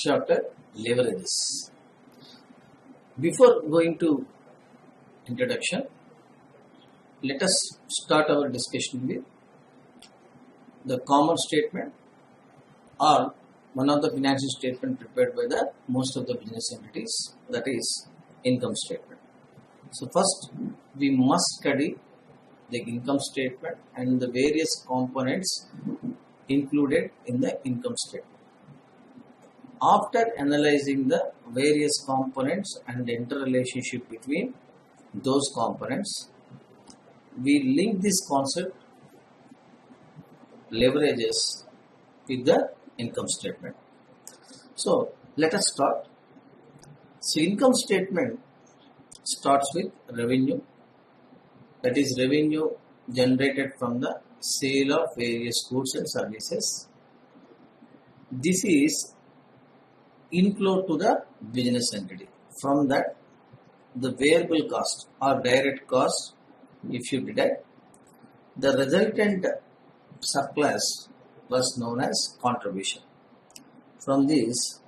chapter, leverages. Before going to introduction, let us start our discussion with the common statement or one of the financial statement prepared by the most of the business entities, that is income statement. So first we must study the income statement and the various components included in the income statement. After analyzing the various components and the interrelationship between those components, we link this concept leverages with the income statement. So let us start. So income statement starts with revenue, that is revenue generated from the sale of various goods and services. This is inflow to the business entity. From that, the variable cost or direct cost, if you deduct, the resultant surplus was known as contribution. From this,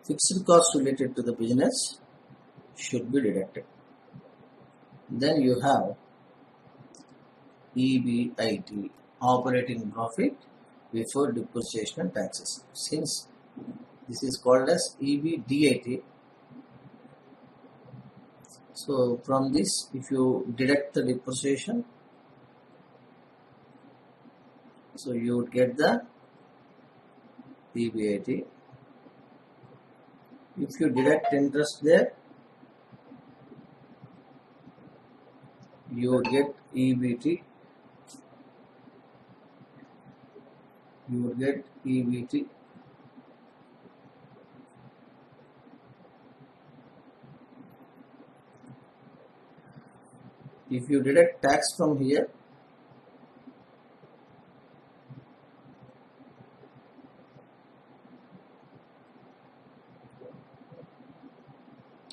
fixed costs related to the business should be deducted. Then you have EBIT, operating profit before depreciation and taxes. Since this is called as EBITDA, so from this, if you deduct the depreciation, so you would get the EBIT. If you deduct interest there, you would get EBT. You would get EBT. If you deduct tax from here,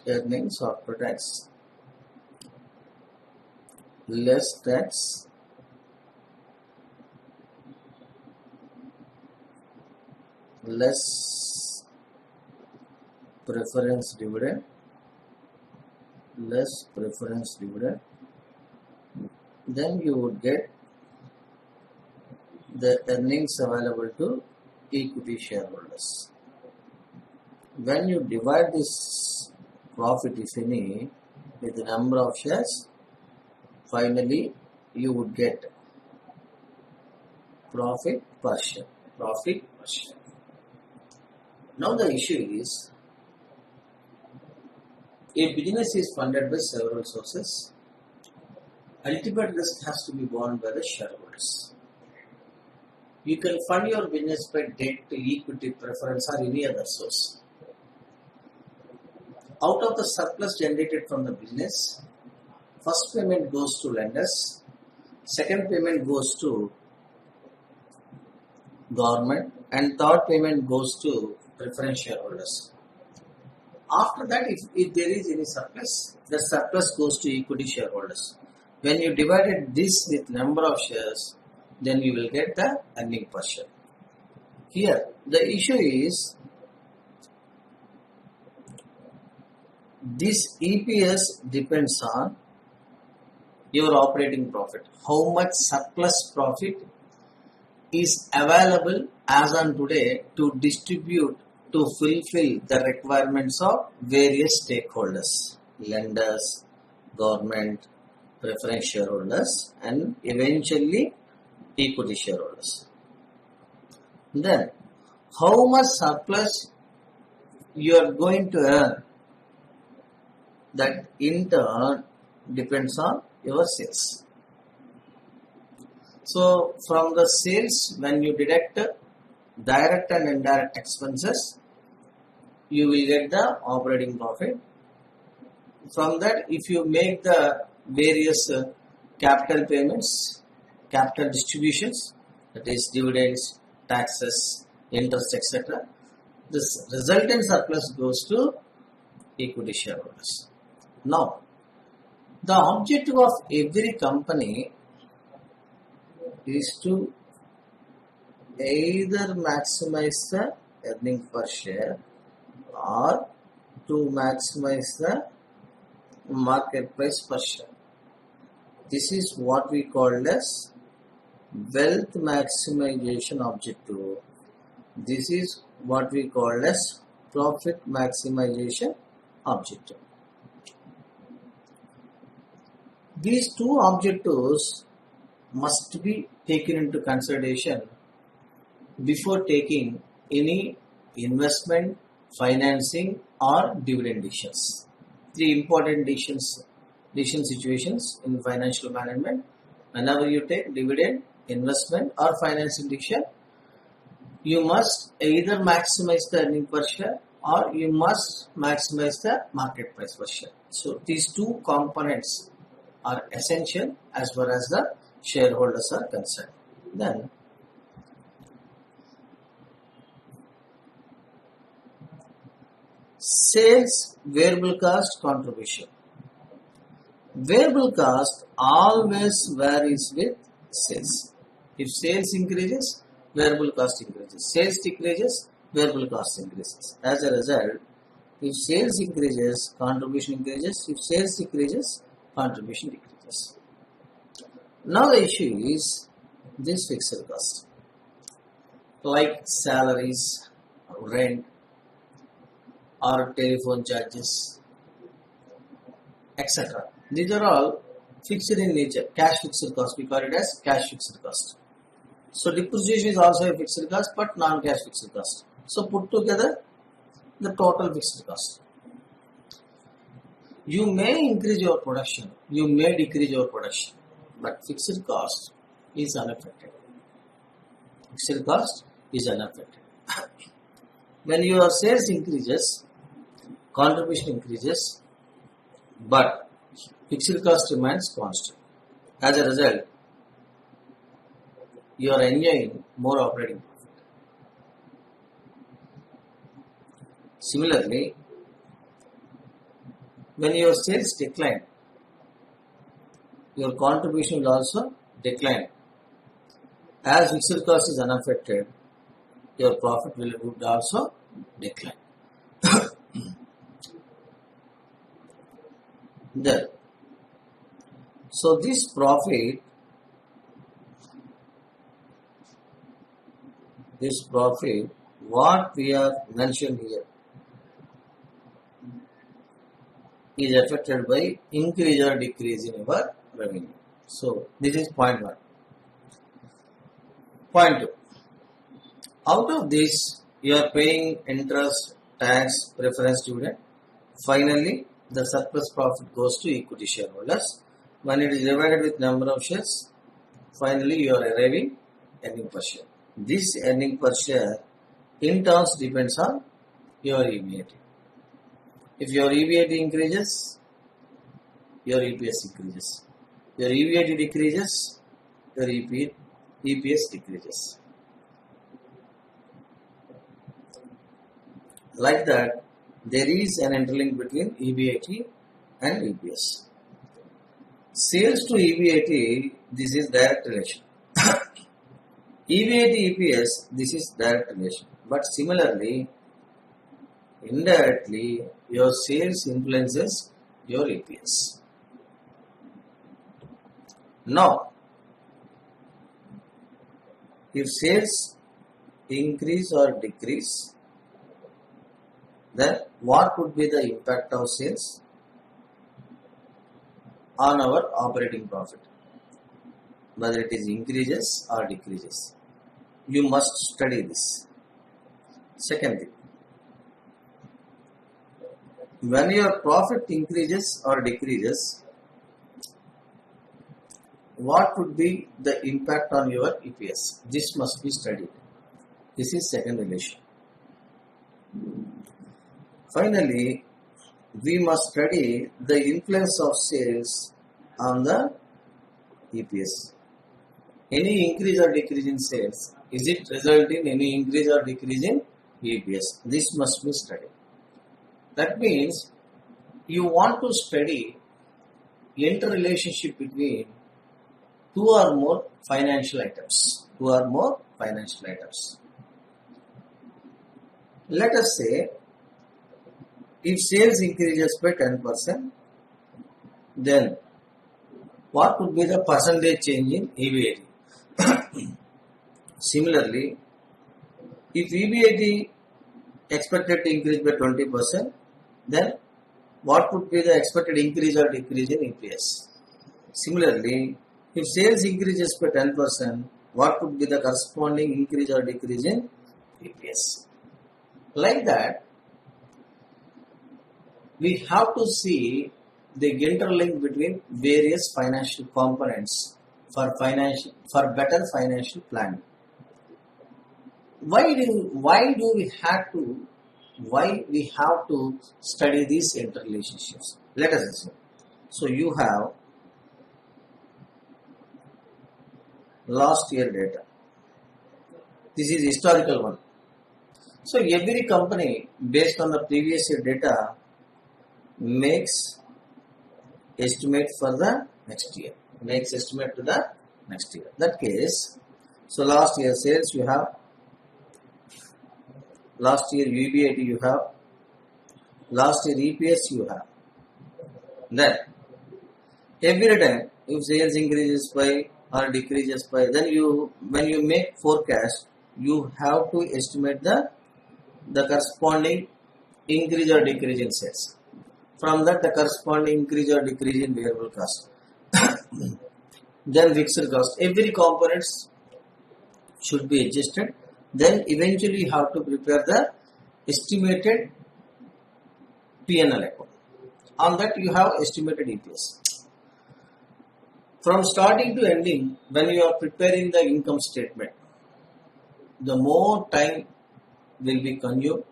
earnings after tax, less tax, less preference dividend, then you would get the earnings available to equity shareholders. When you divide this profit, if any, with the number of shares, finally you would get profit per share. Now the issue is, a business is funded by several sources. Ultimate risk has to be borne by the shareholders. You can fund your business by debt, equity, preference, or any other source. Out of the surplus generated from the business, first payment goes to lenders, second payment goes to government, and third payment goes to preference shareholders. After that, if there is any surplus, the surplus goes to equity shareholders. When you divided this with number of shares, then you will get the earning per share. Here, the issue is, this EPS depends on your operating profit. How much surplus profit is available as on today to distribute to fulfill the requirements of various stakeholders, lenders, government, preference shareholders, and eventually equity shareholders. Then, how much surplus you are going to earn, that in turn depends on your sales. So from the sales, when you deduct direct and indirect expenses, you will get the operating profit. From that, if you make the various capital payments, capital distributions, that is dividends, taxes, interest, etc., this resultant surplus goes to equity shareholders. Now, the objective of every company is to either maximize the earning per share or to maximize the market price per share. This is what we call as wealth maximization objective. This is what we call as profit maximization objective. These two objectives must be taken into consideration before taking any investment, financing or dividend decisions. Three important decision situations in financial management. Whenever you take dividend, investment or financing decision, you must either maximize the earning per share or you must maximize the market price per share. So these two components are essential as far as the shareholders are concerned. Then sales variable cost contribution. Variable cost always varies with sales. If sales increases, variable cost increases. Sales decreases, variable cost increases. As a result, if sales increases, contribution increases. If sales decreases, contribution decreases. Now the issue is this fixed cost, like salaries, rent, or telephone charges, etc. These are all fixed in nature. Cash fixed cost, we call it as cash fixed cost. So depreciation is also a fixed cost, but non-cash fixed cost. So put together the total fixed cost. You may increase your production, you may decrease your production, but fixed cost is unaffected. Fixed cost is unaffected. When your sales increases, contribution increases, but fixed cost remains constant. As a result, you are enjoying more operating profit. Similarly, when your sales decline, your contribution will also decline. As fixed cost is unaffected, your profit would also decline. There. So this profit, what we have mentioned here, is affected by increase or decrease in our revenue. So this is point 1. Point 2. Out of this, you are paying interest, tax, preference dividend. Finally, the surplus profit goes to equity shareholders. When it is divided with number of shares, finally you are arriving earning per share. This earning per share in turns depends on your EBIT. If your EBIT increases, your EPS increases. Your EBIT decreases, your EPS decreases. Like that, there is an interlink between EBIT and EPS. Sales to EBIT, this is direct relation. EBIT EPS, this is direct relation. But similarly, indirectly, your sales influences your EPS. Now, if sales increase or decrease, then what would be the impact of sales on our operating profit? Whether it is increases or decreases. You must study this. Secondly, when your profit increases or decreases, what would be the impact on your EPS? This must be studied. This is second relation. Finally, we must study the influence of sales on the EPS. Any increase or decrease in sales, is it result in any increase or decrease in EPS? This must be studied. That means you want to study interrelationship between two or more financial items. financial items. Let us say if sales increases by 10%, then what would be the percentage change in EBIT? Similarly, if EBIT expected to increase by 20%, then what would be the expected increase or decrease in EPS? Similarly, if sales increases by 10%, what would be the corresponding increase or decrease in EPS? Like that, we have to see the interlink between various financial components for better financial planning. Why we have to study these interrelationships? Let us assume. So you have last year data. This is historical one. So every company based on the previous year data makes estimate for the next year. Makes estimate to the next year. That case, so last year sales you have, last year EBIT you have, last year EPS you have. Then every time if sales increases by or decreases by, then when you make forecast, you have to estimate the corresponding increase or decrease in sales. From that, the corresponding increase or decrease in variable cost. Then fixed cost. Every components should be adjusted. Then eventually you have to prepare the estimated P&L account. On that you have estimated EPS. From starting to ending, when you are preparing the income statement, the more time will be consumed.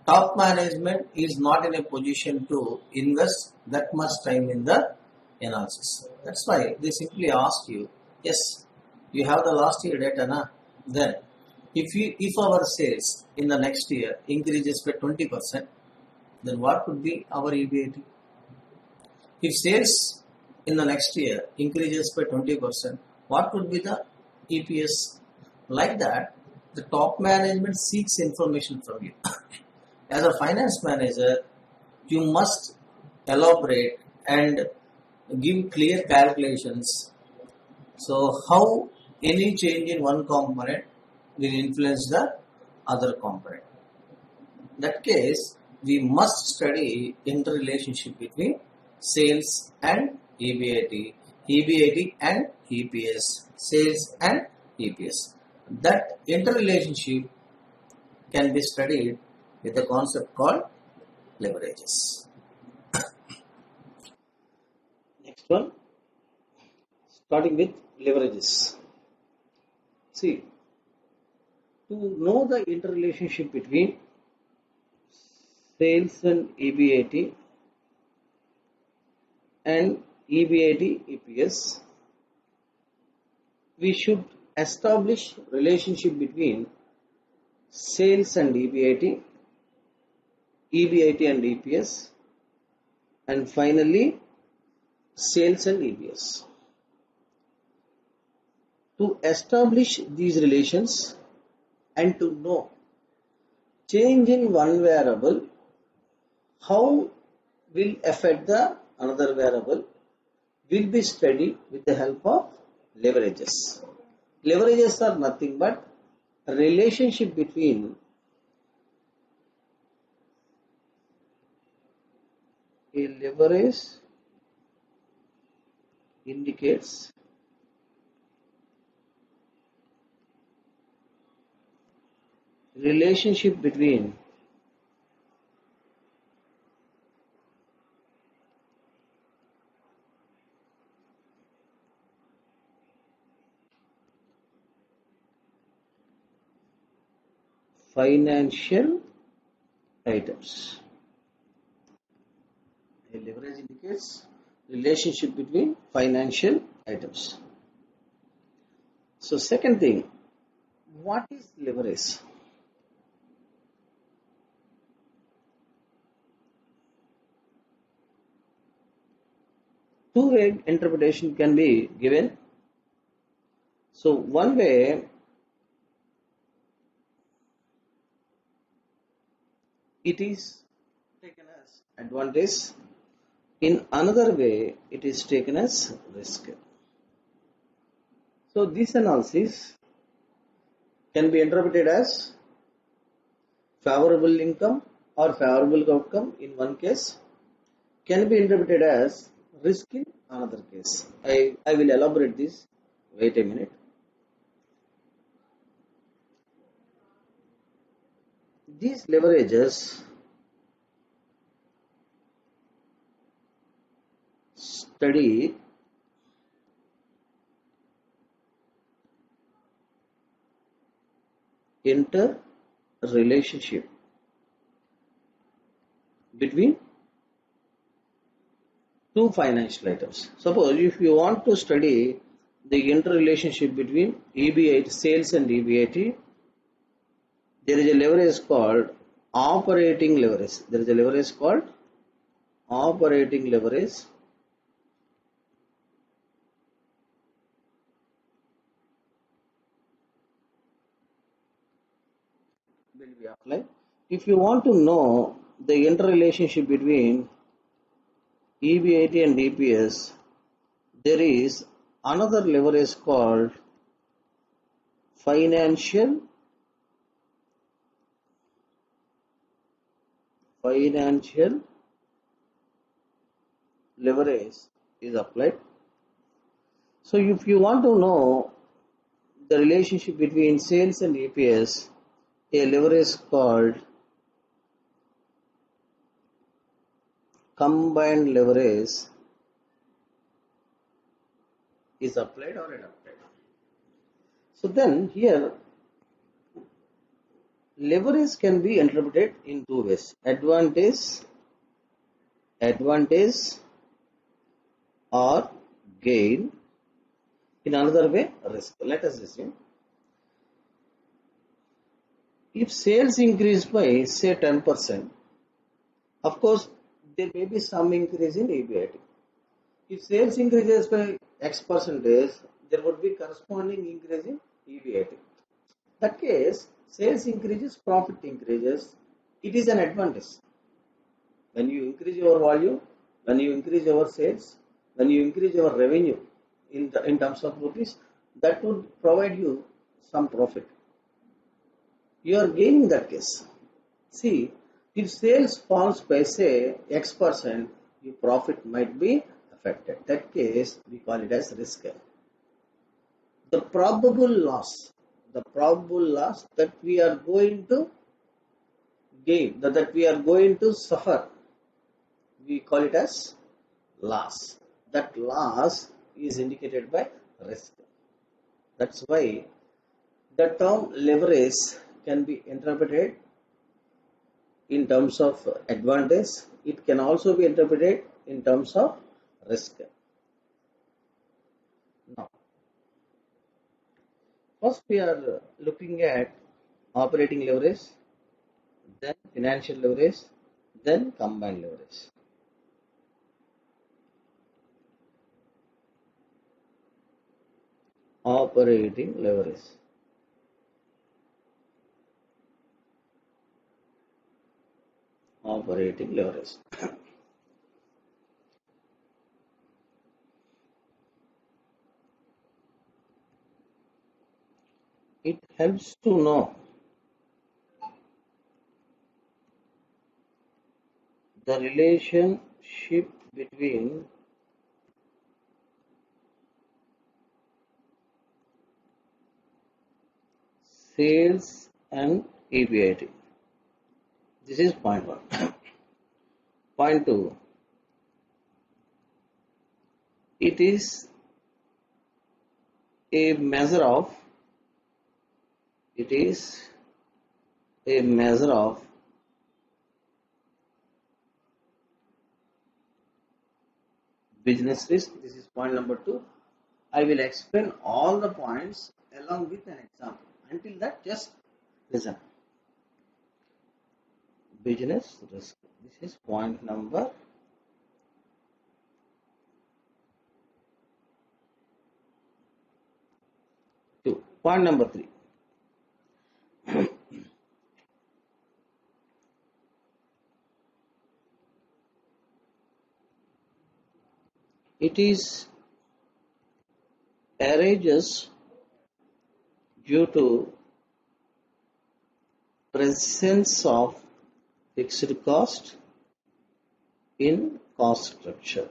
Top management is not in a position to invest that much time in the analysis. That's why they simply ask you, yes, you have the last year data, na? Then if our sales in the next year increases by 20%, then what could be our EBIT? If sales in the next year increases by 20%, what would be the EPS? Like that, the top management seeks information from you. As a finance manager, you must elaborate and give clear calculations. So how any change in one component will influence the other component. In that case, we must study interrelationship between sales and EBIT, EBIT and EPS, sales and EPS. That interrelationship can be studied with a concept called leverages. Next one, starting with leverages. See, to know the interrelationship between sales and EBIT and EBIT EPS, we should establish relationship between sales and EBIT, EBIT and EPS, and finally sales and EPS. To establish these relations and to know change in one variable, how will affect the another variable, will be studied with the help of leverages. Leverages are nothing but a relationship between a leverage indicates relationship between financial items. A leverage indicates relationship between financial items. So second thing, what is leverage? Two-way interpretation can be given. So one way, it is taken as advantage. In another way, it is taken as risk. So this analysis can be interpreted as favorable income or favorable outcome in one case, can be interpreted as risk in another case. I will elaborate this. Wait a minute. These leverages study interrelationship between two financial items. Suppose if you want to study the interrelationship between EBIT sales and EBIT, there is a leverage called operating leverage. There is a leverage called operating leverage will be applied. If you want to know the interrelationship between EBIT and EPS, there is another leverage called financial leverage is applied. So if you want to know the relationship between sales and EPS, a leverage called combined leverage is applied or adopted. So then here leverage can be interpreted in two ways: advantage or gain. In another way, risk. Let us assume if sales increase by say 10%, of course there may be some increase in EBIT. If sales increases by X percentage, there would be corresponding increase in EBIT. That case, sales increases, profit increases, it is an advantage. When you increase your volume, when you increase your sales, when you increase your revenue in terms of rupees, that would provide you some profit. You are gaining that case. See, if sales falls by say X percent, your profit might be affected. That case, we call it as risk. The probable loss that we are going to gain, that we are going to suffer, we call it as loss. That loss is indicated by risk. That's why the term leverage can be interpreted in terms of advantage. It can also be interpreted in terms of risk. Now, first we are looking at operating leverage, then financial leverage, then combined leverage. Operating leverage. Operating leverage. It helps to know the relationship between sales and EBIT. This is point 1. Point 2. It is a measure of business risk. This is point number 2. I will explain all the points along with an example. Until that, just listen. Business risk. This is point number 2. Point number 3. It is arises due to presence of fixed cost in cost structure.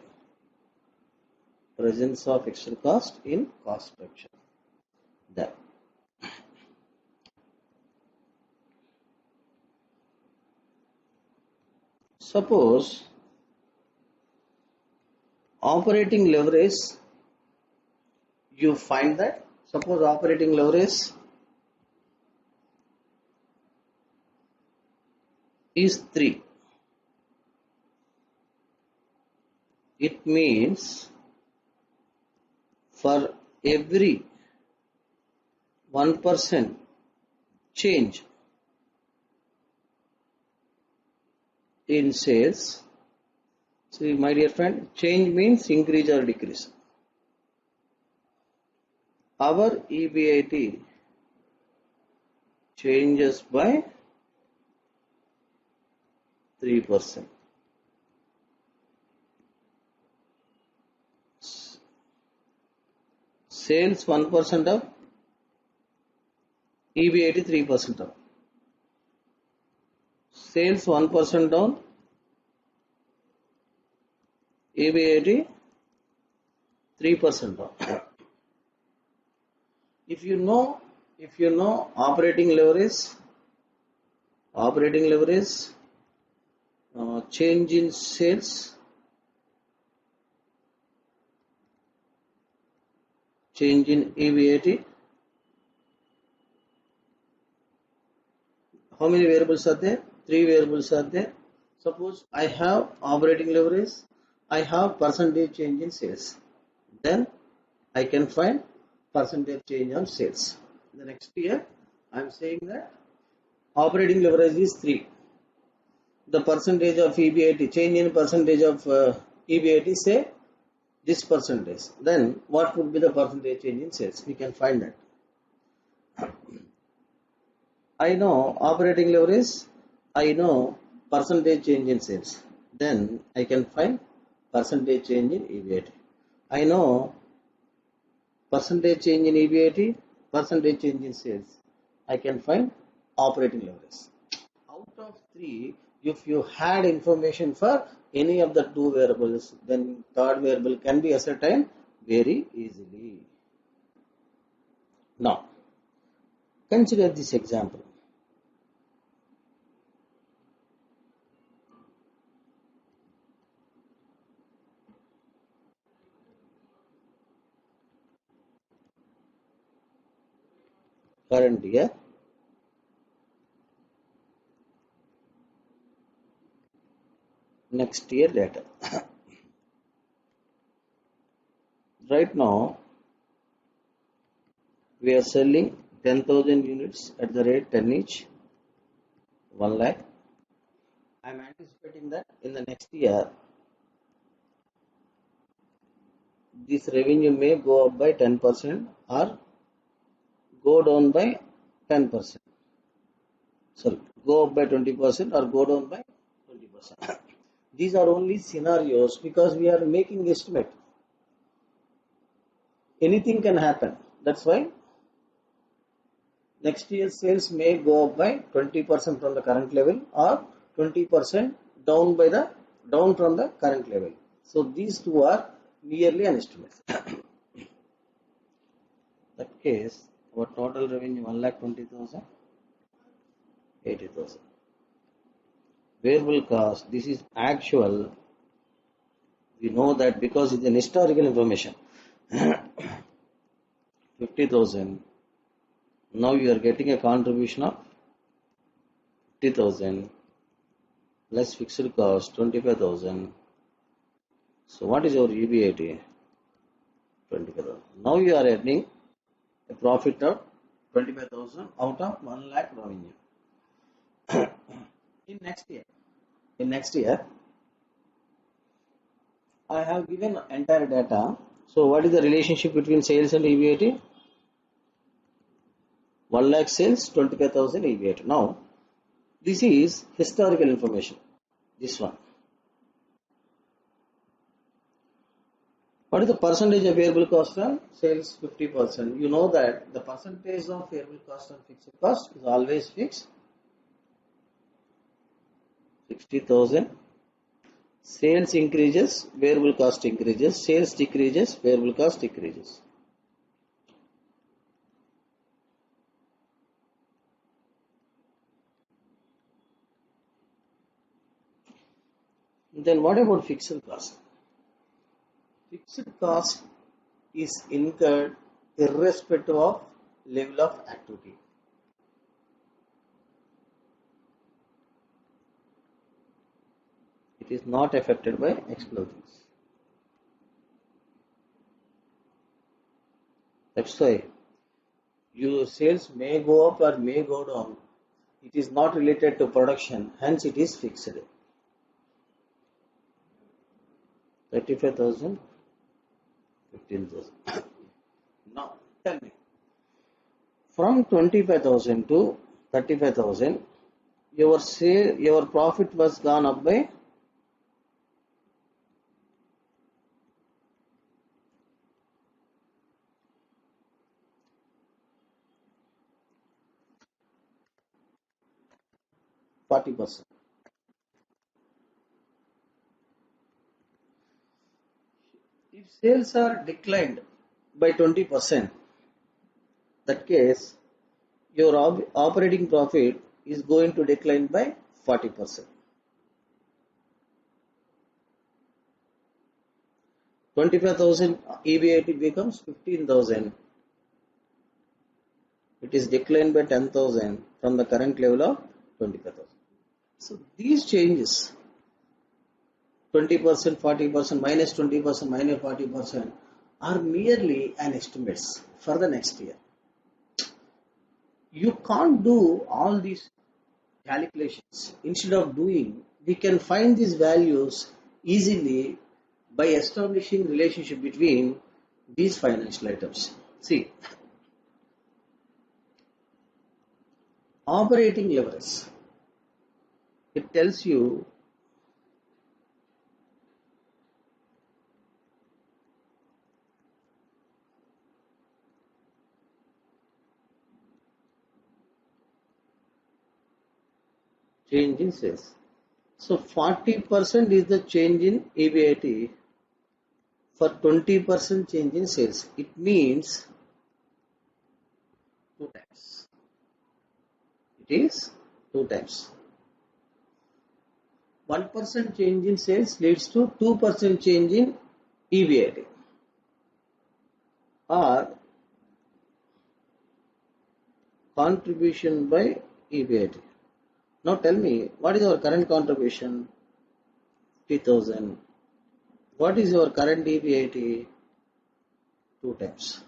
Presence of fixed cost in cost structure. That. Suppose operating leverage, you find that, suppose operating leverage is 3. It means for every 1% change in sales, see my dear friend, change means increase or decrease. Our EBIT changes by 3%. Sales 1% up, EBIT 3% up. Sales 1% down, EBIT 3% down. If you know operating leverage, change in sales, change in EBIT, how many variables are there? 3 variables are there. Suppose I have operating leverage, I have percentage change in sales. Then I can find percentage change on sales. The next year I am saying that operating leverage is 3. The percentage of EBIT, change in percentage of EBIT, say this percentage. Then what would be the percentage change in sales? We can find that. I know operating leverage, I know percentage change in sales. Then I can find percentage change in EBIT. I know percentage change in EBIT, percentage change in sales. I can find operating leverage. Out of 3, if you had information for any of the 2 variables, then third variable can be ascertained very easily. Now, consider this example. Current year, next year data. Right now, we are selling 10,000 units at the rate 10 each, 1 lakh. I am anticipating that in the next year, this revenue may go up by 10% or go down by 10%. Sorry, go up by 20% or go down by 20%. These are only scenarios because we are making estimate. Anything can happen. That's why next year's sales may go up by 20% from the current level or 20% down from the current level. So these two are merely an estimate. That case, our total revenue 1,20,000, 80,000. Variable cost, this is actual. We know that because it's an historical information. 50,000. Now you are getting a contribution of 50,000 plus fixed cost 25,000. So what is our EBIT? 25,000. Now you are earning a profit of 25,000 out of 1 lakh revenue. In next year, I have given entire data. So what is the relationship between sales and EBIT? 1 lakh sales, 25,000 EBIT. Now, this is historical information. This one. What is the percentage of variable cost on sales? 50%. You know that the percentage of variable cost on fixed cost is always fixed. 60,000. Sales increases, variable cost increases. Sales decreases, variable cost decreases. Then what about fixed cost? Fixed cost is incurred irrespective of level of activity. It is not affected by external things. That's why your sales may go up or may go down. It is not related to production, hence it is fixed. 35,000, 15,000. Now tell me, from 25,000 to 35,000, your profit was gone up by 40%. If sales are declined by 20%, that case your operating profit is going to decline by 40%. 25,000 EBIT becomes 15,000. It is declined by 10,000 from the current level of 25,000. So these changes, 20%, 40%, minus 20%, minus 40%, are merely an estimates for the next year. You can't do all these calculations. Instead of doing, we can find these values easily by establishing relationship between these financial items. See, operating leverage, it tells you change in sales. So 40% is the change in EBIT for 20% change in sales. It means 2 times. It is 2 times. 1% change in sales leads to 2% change in EBIT, or contribution by EBIT. Now tell me, what is our current contribution? 50,000. What is your current EBIT? 2 times.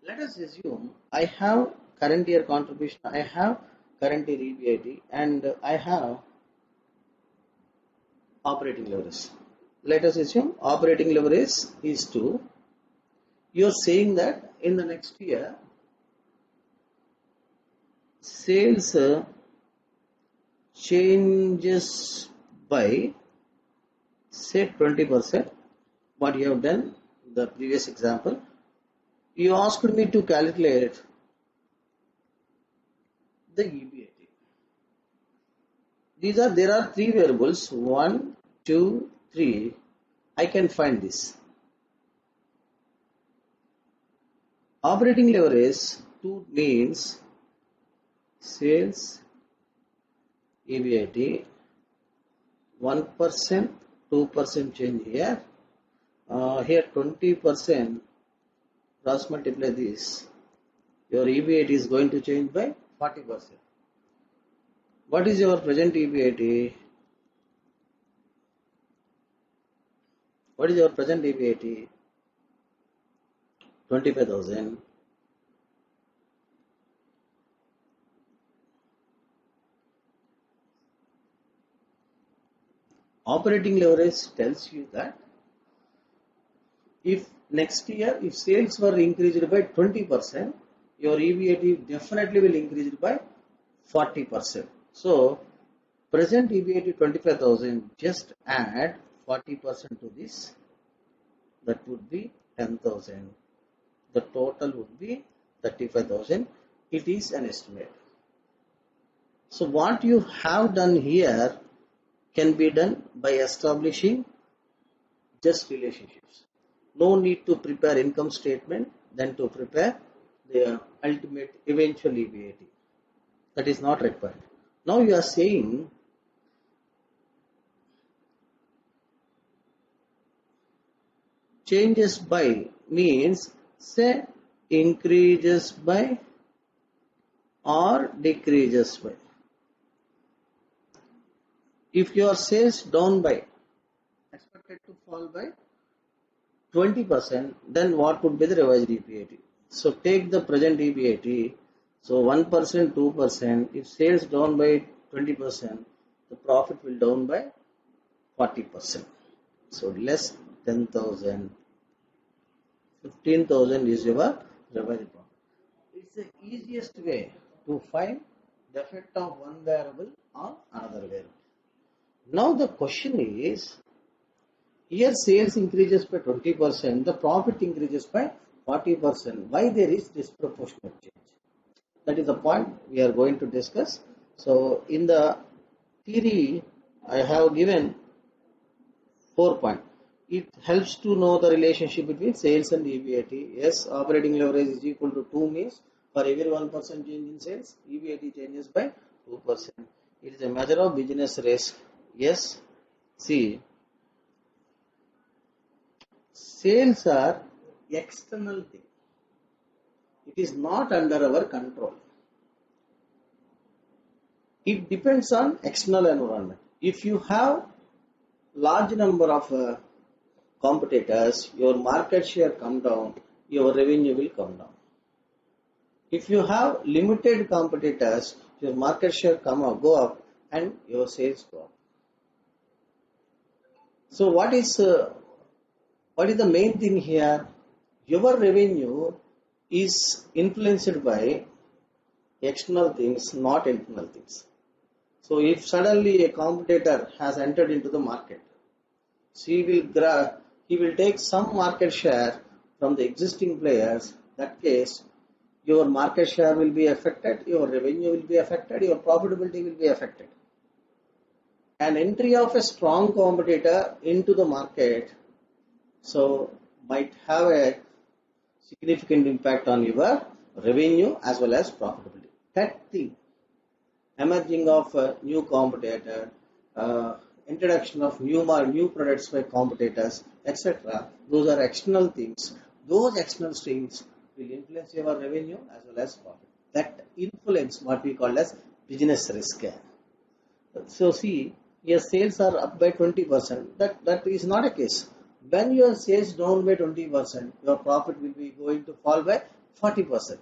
Let us assume I have current year contribution, I have current year EBIT, and I have operating leverage. Let us assume operating leverage is 2. You are saying that in the next year, sales changes by say 20%. What you have done, the previous example, you asked me to calculate the EBIT. There are 3 variables, 1, 2, 3. I can find this. Operating leverage 2 means sales EBIT 1%, 2% change here. Here 20%, cross multiply this. Your EBIT is going to change by 40%. What is your present EBIT? What is your present EBIT? 25,000. Operating leverage tells you that if next year, if sales were increased by 20%, your EBIT definitely will increase by 40%. So, present EBIT 25,000, just add 40% to this. that would be 10,000. The total would be 35,000. It is an estimate. So what you have done here can be done by establishing just relationships. No need to prepare income statement than to prepare the ultimate eventual EBIT. That is not required. Now you are saying changes by means say increases by or decreases by. If your sales down by expected to fall by 20%, then what would be the revised EBIT? So take the present EBIT. So 1%, 2%. If sales down by 20%, the profit will down by 40%. So less 10,000. 15,000 is your revised profit. It's the easiest way to find the effect of one variable on another variable. Now the question is, here sales increases by 20%, the profit increases by 40%. Why there is disproportionate change? That is the point we are going to discuss. So in the theory, I have given 4 points. It helps to know the relationship between sales and EBIT. Yes, operating leverage is equal to 2 means for every 1% change in sales, EBIT changes by 2%. It is a measure of business risk. Yes, see, sales are external thing. It is not under our control. It depends on external environment. If you have large number of competitors, your market share come down, your revenue will come down. If you have limited competitors, your market share go up and your sales go up. So what is the main thing here? Your revenue is influenced by external things, not internal things. So if suddenly a competitor has entered into the market, so he will take some market share from the existing players. That case, your market share will be affected, your revenue will be affected, your profitability will be affected. An entry of a strong competitor into the market so might have a significant impact on your revenue as well as profitability. That thing, emerging of a new competitor, introduction of new products by competitors, etc. Those are external things. Those external streams will influence your revenue as well as profit. That influence what we call as business risk. So see, your sales are up by 20%. That is not a case. When your sales down by 20%, your profit will be going to fall by 40%.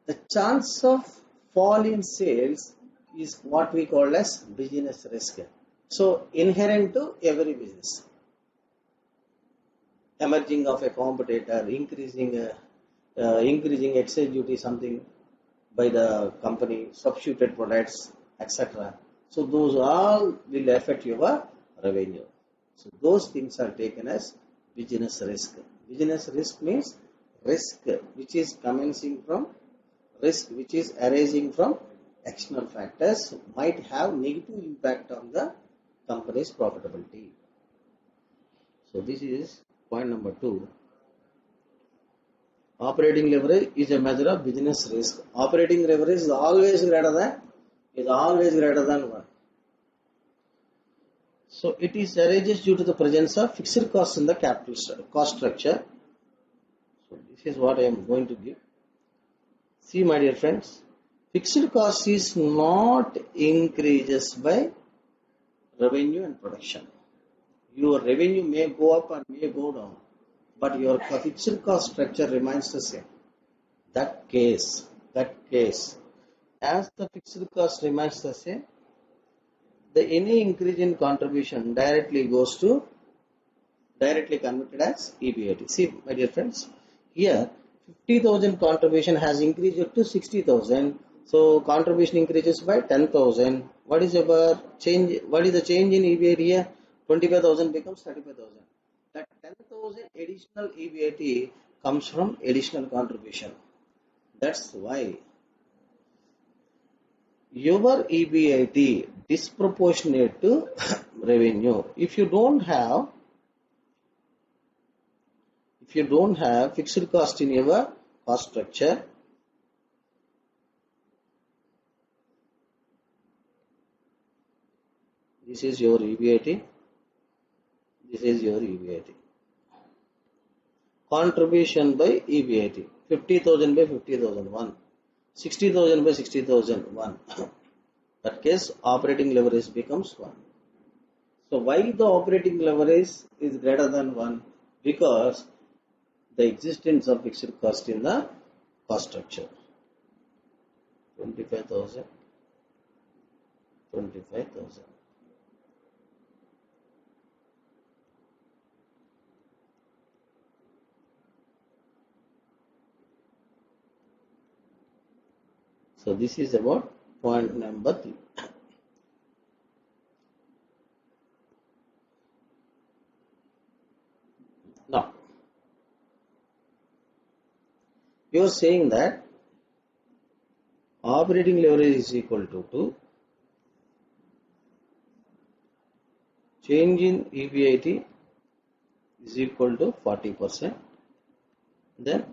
The chance of fall in sales is what we call as business risk. So inherent to every business. Emerging of a competitor, increasing excess duty, something by the company, substituted products, etc. So those all will affect your revenue. So those things are taken as business risk. Business risk means risk which is commencing from which is arising from external factors might have negative impact on the company's profitability. So this is point number 2. Operating leverage is a measure of business risk. Operating leverage is always greater than 1. So it is arises due to the presence of fixed costs in the capital cost structure. So this is what I am going to give. See, my dear friends, fixed cost is not increases by revenue and production. Your revenue may go up and may go down, but your fixed cost structure remains the same. That case, as the fixed cost remains the same, any increase in contribution directly converted as EBIT. See, my dear friends, here 50,000 contribution has increased to 60,000. So contribution increases by 10,000. What is the change in EBIT here? 25,000 becomes 35,000. that 10,000 additional EBIT comes from additional contribution. That's why your EBIT disproportionate to revenue. If you don't have fixed cost in your cost structure, this is your EBIT, this is your EBIT. Contribution by EBIT, 50,000 by 50,000, 1. 60,000 by 60,000, 1. That case, operating leverage becomes 1. So why the operating leverage is greater than 1? Because the existence of fixed cost in the cost structure. 25,000, 25,000. So this is about point number 3. Now, you are saying that operating leverage is equal to 2. Change in EBIT is equal to 40%. Then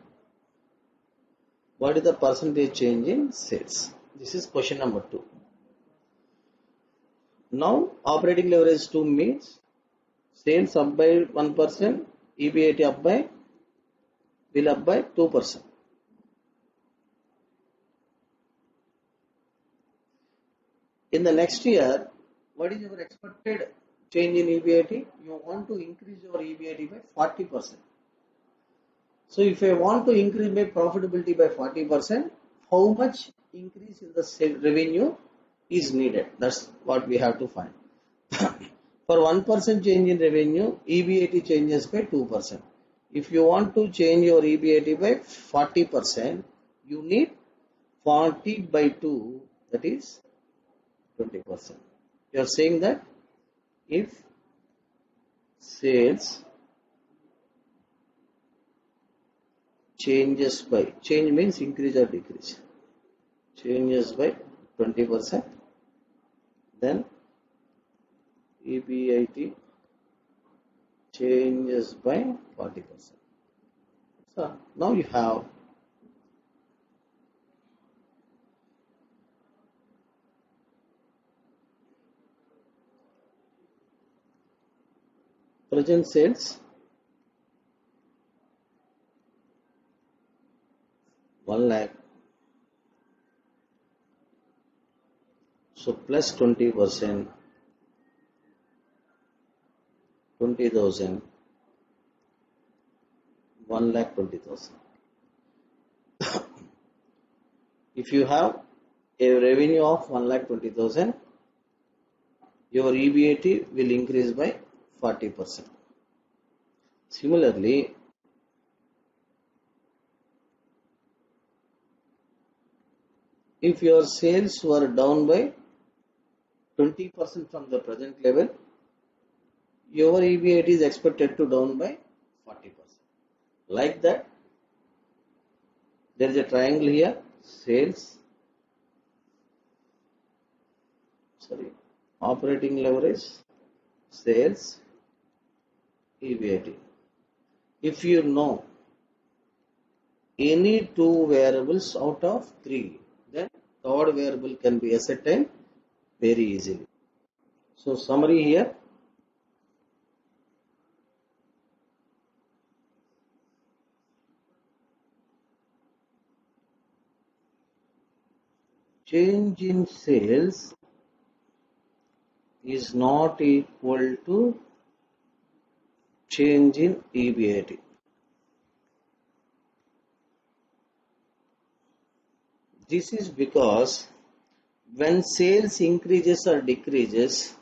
what is the percentage change in sales? This is question number 2. Now operating leverage 2 means sales up by 1%, EBIT up by 2%. In the next year, what is your expected change in EBIT? You want to increase your EBIT by 40%. So if I want to increase my profitability by 40%, how much increase in the revenue is needed? That's what we have to find. For 1% change in revenue, EBIT changes by 2%. If you want to change your EBIT by 40%, you need 40 by 2, that is 20%. You are saying that if sales changes by, change means increase or decrease, changes by 20%, then EBIT changes by 40%. So now you have present sales 1 lakh. So plus 20%, 20,000, 1,20,000. If you have a revenue of 1,20,000, your EBIT will increase by 40%. Similarly, if your sales were down by 20% from the present level, your EBIT is expected to down by 40%. Like that, there is a triangle here, sales, operating leverage, sales, EBIT. If you know any 2 variables out of 3, then third variable can be ascertained very easily. So summary here, change in sales is not equal to change in EBIT. This is because when sales increases or decreases,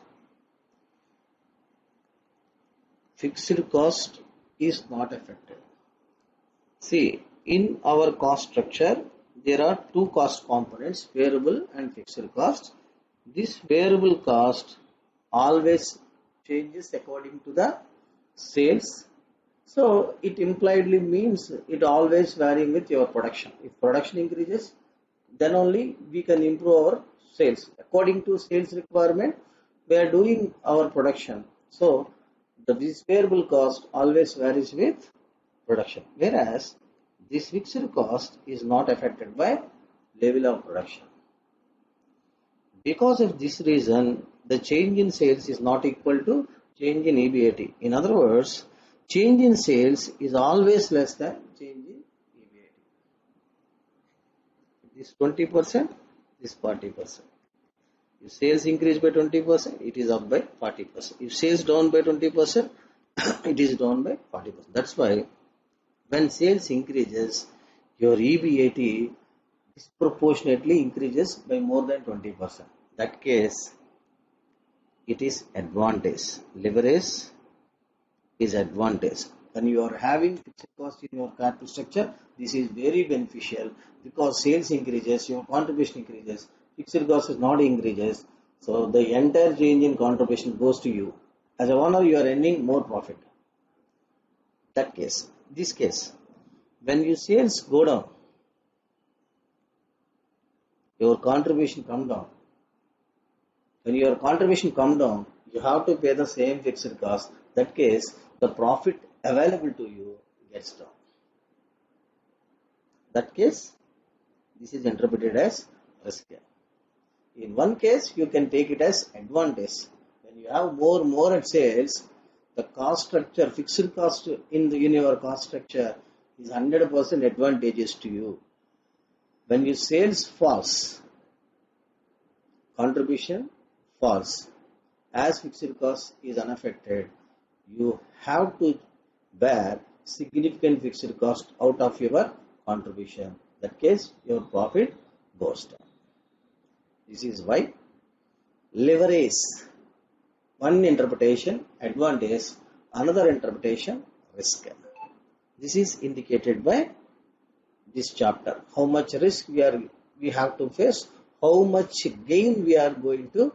fixed cost is not affected. See, in our cost structure, there are 2 cost components, variable and fixed cost. This variable cost always changes according to the sales. So it impliedly means it always varying with your production. If production increases, then only we can improve our sales. According to sales requirement, we are doing our production. So this variable cost always varies with production. Whereas this fixed cost is not affected by level of production. Because of this reason, the change in sales is not equal to change in EBIT. In other words, change in sales is always less than change in EBIT. This 20%, this 40%. If sales increase by 20%, it is up by 40%. If sales down by 20%, it is down by 40%. That's why when sales increases, your EBIT disproportionately increases by more than 20%. That case, it is advantage. Leverage is advantage. When you are having fixed cost in your capital structure, this is very beneficial because sales increases, your contribution increases, fixed cost is not increases. So the entire change in contribution goes to you. As a owner, you are earning more profit. That case, this case, when your sales go down, your contribution come down. When your contribution come down, you have to pay the same fixed cost. That case, the profit available to you gets down. That case, this is interpreted as risk. In one case, you can take it as advantage. When you have more at sales, the cost structure, fixed cost in your cost structure is 100% advantageous to you. When your sales falls, contribution falls. As fixed cost is unaffected, you have to bear significant fixed cost out of your contribution. In that case, your profit goes down. This is why leverage, one interpretation advantage, another interpretation risk. This is indicated by this chapter. How much risk we have to face, how much gain we are going to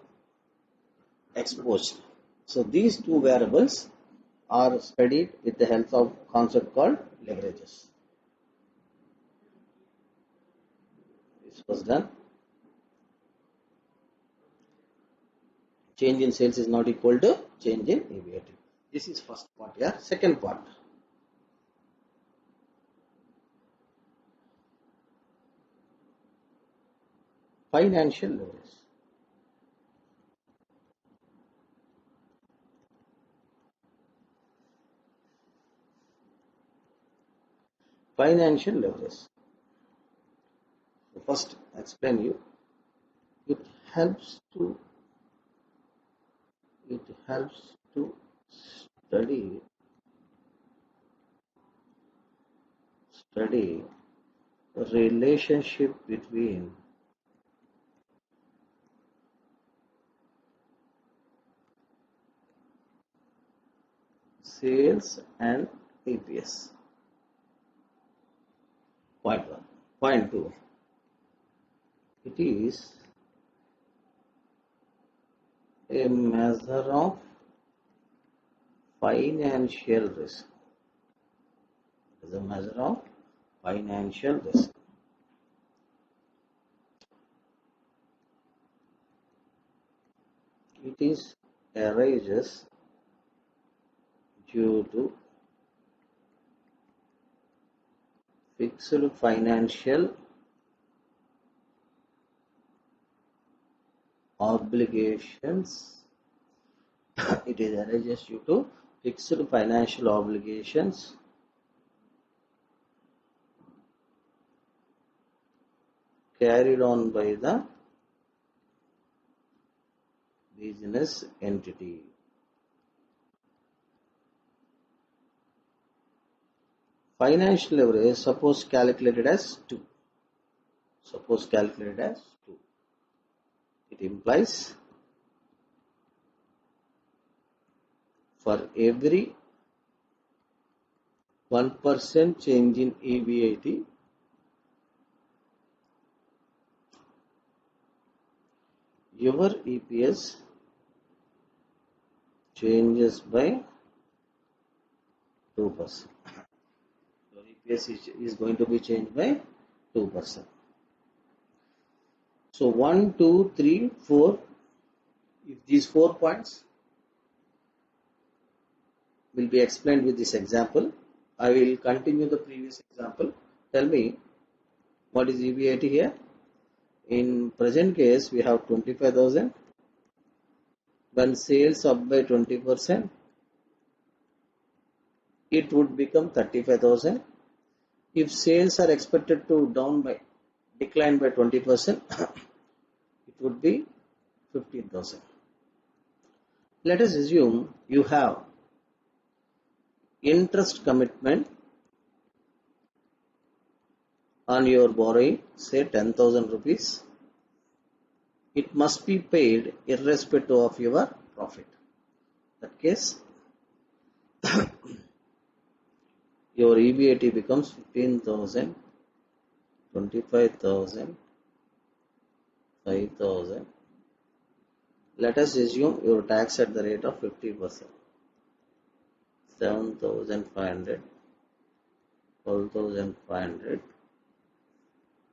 expose. So these two variables are studied with the help of concept called leverages. This was done. Change in sales is not equal to change in EBIT. This is first part. Yeah. Second part. Financial leverage. Financial leverage. First, explain you. It helps to study the relationship between sales and EPS. Point 1. Point 2. It is a measure of financial risk. It is a measure of financial risk. It is arises due to fixed financial obligations. It is arises due to fixed financial obligations carried on by the business entity. Financial leverage, suppose calculated as 2. Suppose calculated as 2. It implies for every 1% change in EBIT, your EPS changes by 2%. Your EPS is going to be changed by 2%. So 1, 2, 3, 4. If these 4 points will be explained with this example, I will continue the previous example. Tell me what is EBIT here. In present case, we have 25,000. When sales up by 20%, it would become 35,000. If sales are expected to decline by 20%, it would be 15,000. Let us assume you have interest commitment on your borrowing, say 10,000 rupees. It must be paid irrespective of your profit. In that case, your EBIT becomes 15,000, 25,000, 5,000. Let us assume your tax at the rate of 50%. 7,500, 12,500,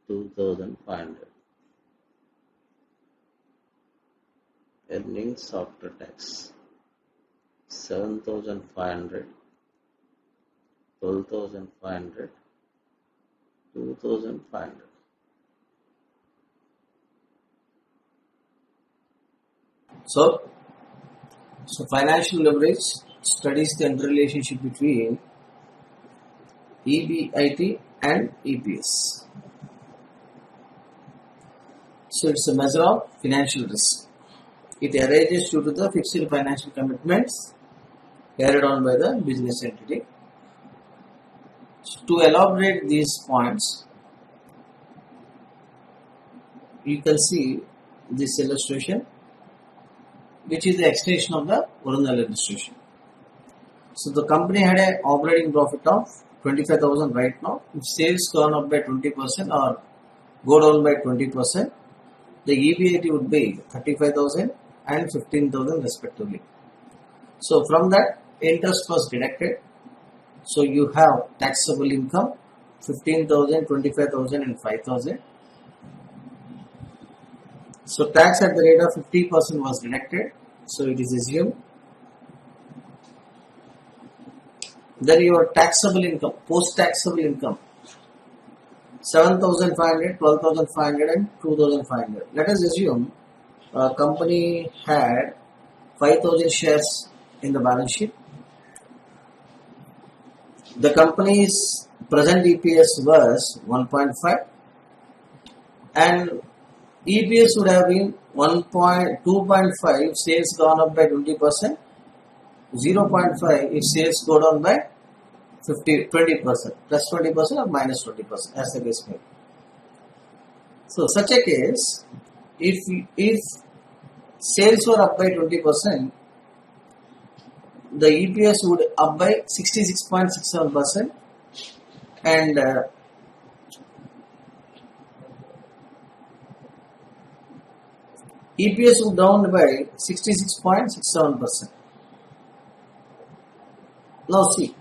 2,500. Earnings after tax 7,500, 12,500, 2,500. So financial leverage studies the interrelationship between EBIT and EPS. So it's a measure of financial risk. It arises due to the fixed financial commitments carried on by the business entity. So to elaborate these points, you can see this illustration, which is the extension of the original illustration. So the company had an operating profit of 25,000 right now. If sales gone up by 20% or go down by 20%, the EBIT would be 35,000 and 15,000 respectively. So from that, interest was deducted. So you have taxable income 15,000, 25,000 and 5,000. So tax at the rate of 50% was deducted. So it is assumed. Then your taxable income, post-taxable income 7,500, 12,500 and 2,500. Let us assume a company had 5,000 shares in the balance sheet. The company's present EPS was 1.5 and EPS would have been 2.5 sales gone up by 20%, 0.5 if sales go down by 20%, plus 20% or minus 20% as the case may be. So such a case, if sales were up by 20%, the EPS would up by 66.67% and EPS would down by 66.67%. Now see,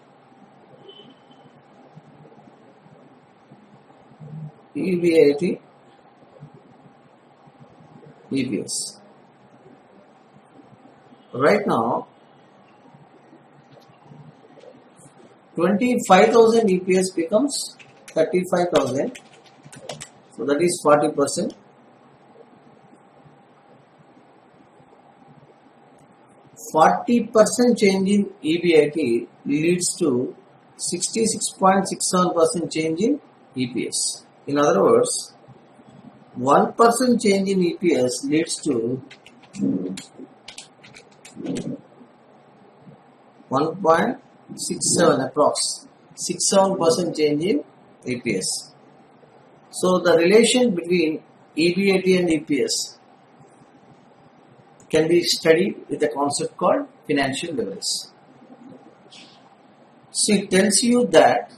EBIT, EPS. Right now, 25,000 EPS becomes 35,000. So that is 40%. 40% change in EBIT leads to 66.67% change in EPS. In other words, 1% change in EPS leads to 1.67 approx. 67% change in EPS. So the relation between EBIT and EPS can be studied with a concept called financial leverage. So it tells you that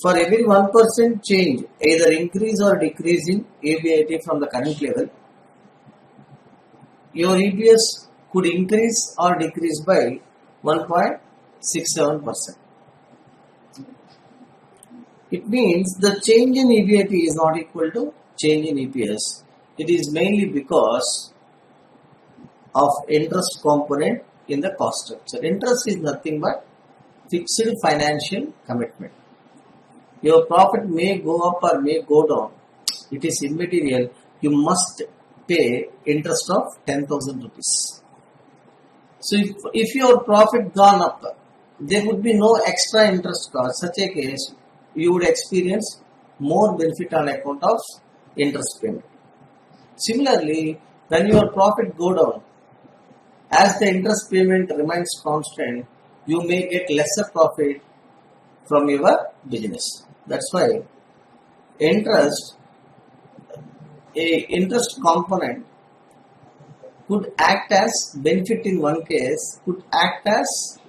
for every 1% change, either increase or decrease in EBIT from the current level, your EPS could increase or decrease by 1.67%. It means the change in EBIT is not equal to change in EPS. It is mainly because of interest component in the cost structure. Interest is nothing but fixed financial commitment. Your profit may go up or may go down. It is immaterial. You must pay interest of 10,000 rupees. So if your profit gone up, there would be no extra interest cost. Such a case, you would experience more benefit on account of interest payment. Similarly, when your profit go down, as the interest payment remains constant, you may get lesser profit from your business. That's why interest component could act as benefit in one case, could act as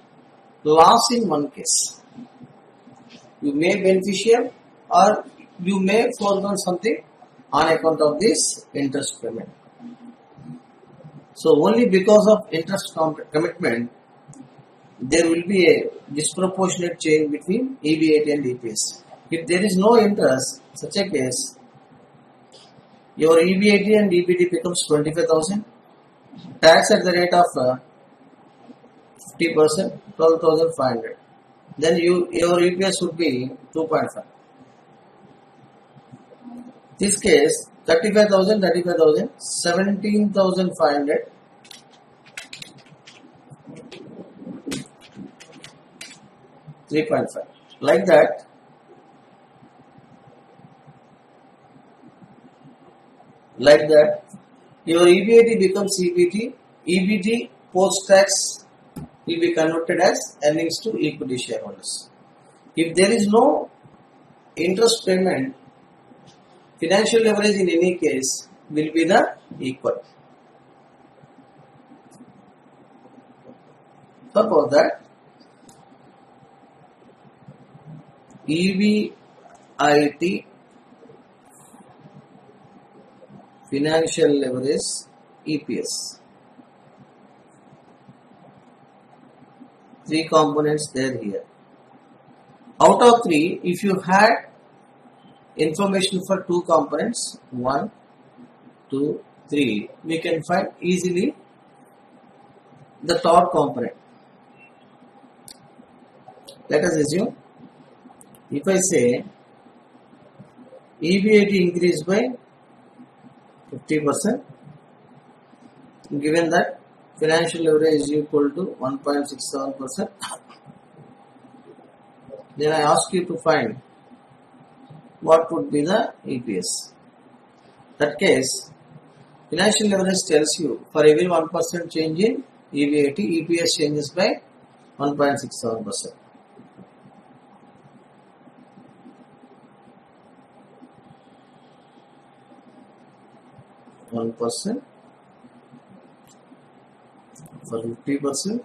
loss in one case. You may beneficial or you may forego something on account of this interest payment. So only because of interest commitment, there will be a disproportionate change between EBIT and EPS. If there is no interest, such a case, your EBIT and EBT becomes 25,000, tax at the rate of 50%, 12,500. Then your EPS would be 2.5. This case, 35,000, 17,500. 3.5. Like that, your EBIT becomes EBT. EBT post-tax will be converted as earnings to equity shareholders. If there is no interest payment, financial leverage in any case will be the equal. Suppose that EBIT financial leverage EPS. Three components there here. Out of three, if you had information for two components, 1, 2, 3, we can find easily the third component. Let us assume, if I say EBIT increased by 50%, given that financial leverage is equal to 1.67%, then I ask you to find what would be the EPS. That case, financial leverage tells you for every 1% change in EBIT, EPS changes by 1.67%. %, for 50%,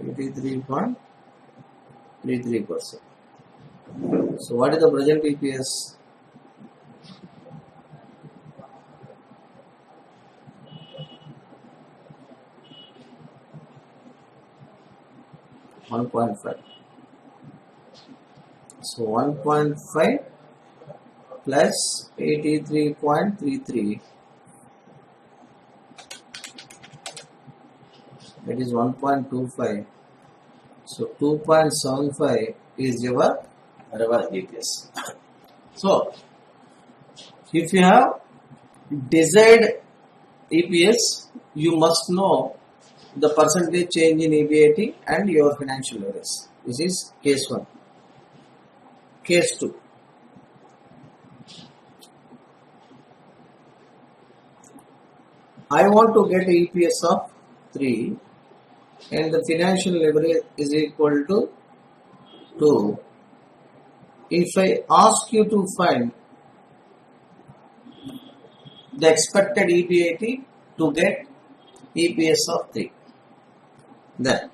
$83.33%. So what is the present EPS? $1.5. So 1.5 plus 83.33, that is 1.25. So 2.75 is your reverse EPS. So if you have desired EPS, you must know the percentage change in EBIT and your financial leverage. This is case 1. Case 2. I want to get EPS of 3 and the financial leverage is equal to 2. If I ask you to find the expected EBIT to get EPS of 3. Then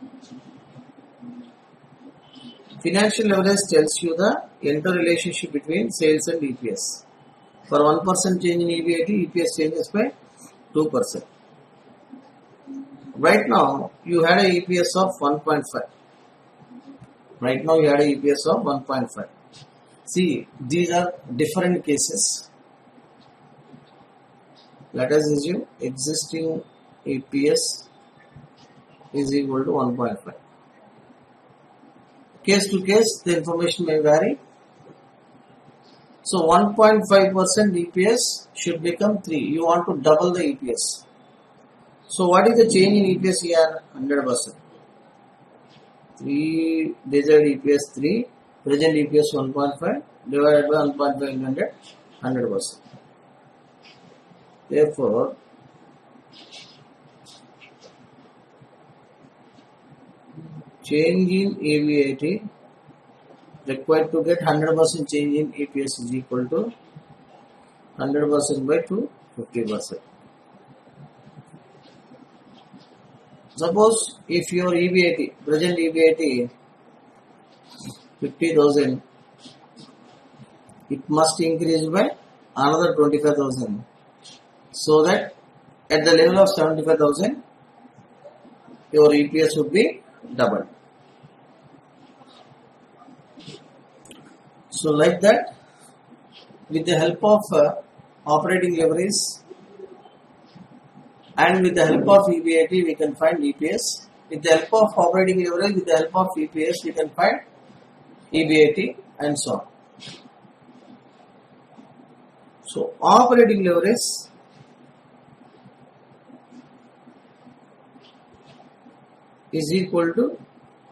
financial leverage tells you the interrelationship between sales and EPS. For 1% change in EBIT, EPS changes by 2%. Right now, you had a EPS of 1.5. Right now, you had a EPS of 1.5. See, these are different cases. Let us assume existing EPS is equal to 1.5. Case to case, the information may vary. So 1.5% EPS should become 3. You want to double the EPS. So what is the change in EPS here? 100%. 3 desired EPS 3, present EPS 1.5 divided by 1.5 into 100%. Therefore, change in EBIT required to get 100% change in EPS is equal to 100% by 2, 50%. Suppose if your EBIT, present EBIT 50,000, it must increase by another 25,000, so that at the level of 75,000, your EPS would be doubled. So like that, with the help of operating leverage and with the help of EBIT, we can find EPS. With the help of operating leverage, with the help of EPS, we can find EBIT and so on. So operating leverage is equal to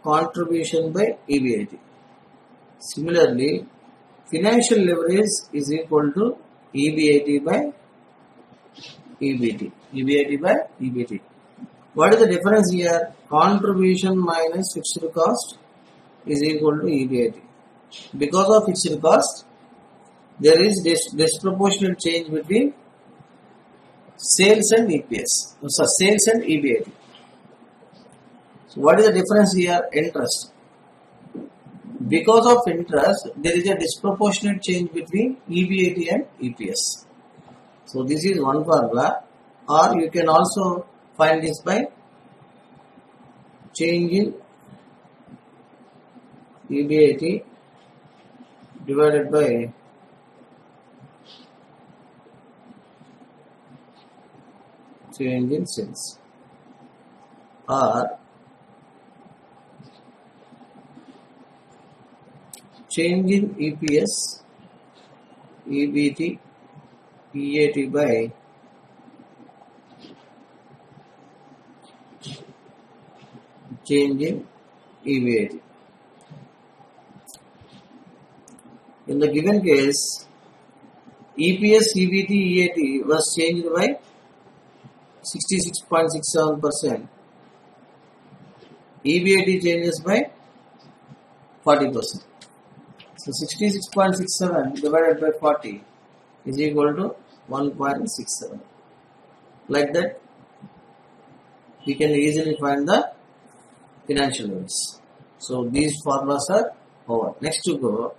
contribution by EBIT. Similarly, financial leverage is equal to EBIT by EBT. EBIT by EBT. What is the difference here? Contribution minus fixed cost is equal to EBIT. Because of fixed cost, there is disproportionate change between sales and EPS. So sales and EBIT. So what is the difference here? Interest. Because of interest, there is a disproportionate change between EBIT and EPS. So this is one formula, or you can also find this by change in EBIT divided by change in sales, or change in EPS, EBT, PAT by change in EBIT. In the given case, EPS, EBT, EAT was changed by 66.67%. EBIT changes by 40%. So 66.67 divided by 40 is equal to 1.67. Like that, we can easily find the financial limits. So these formulas are over. Next to go,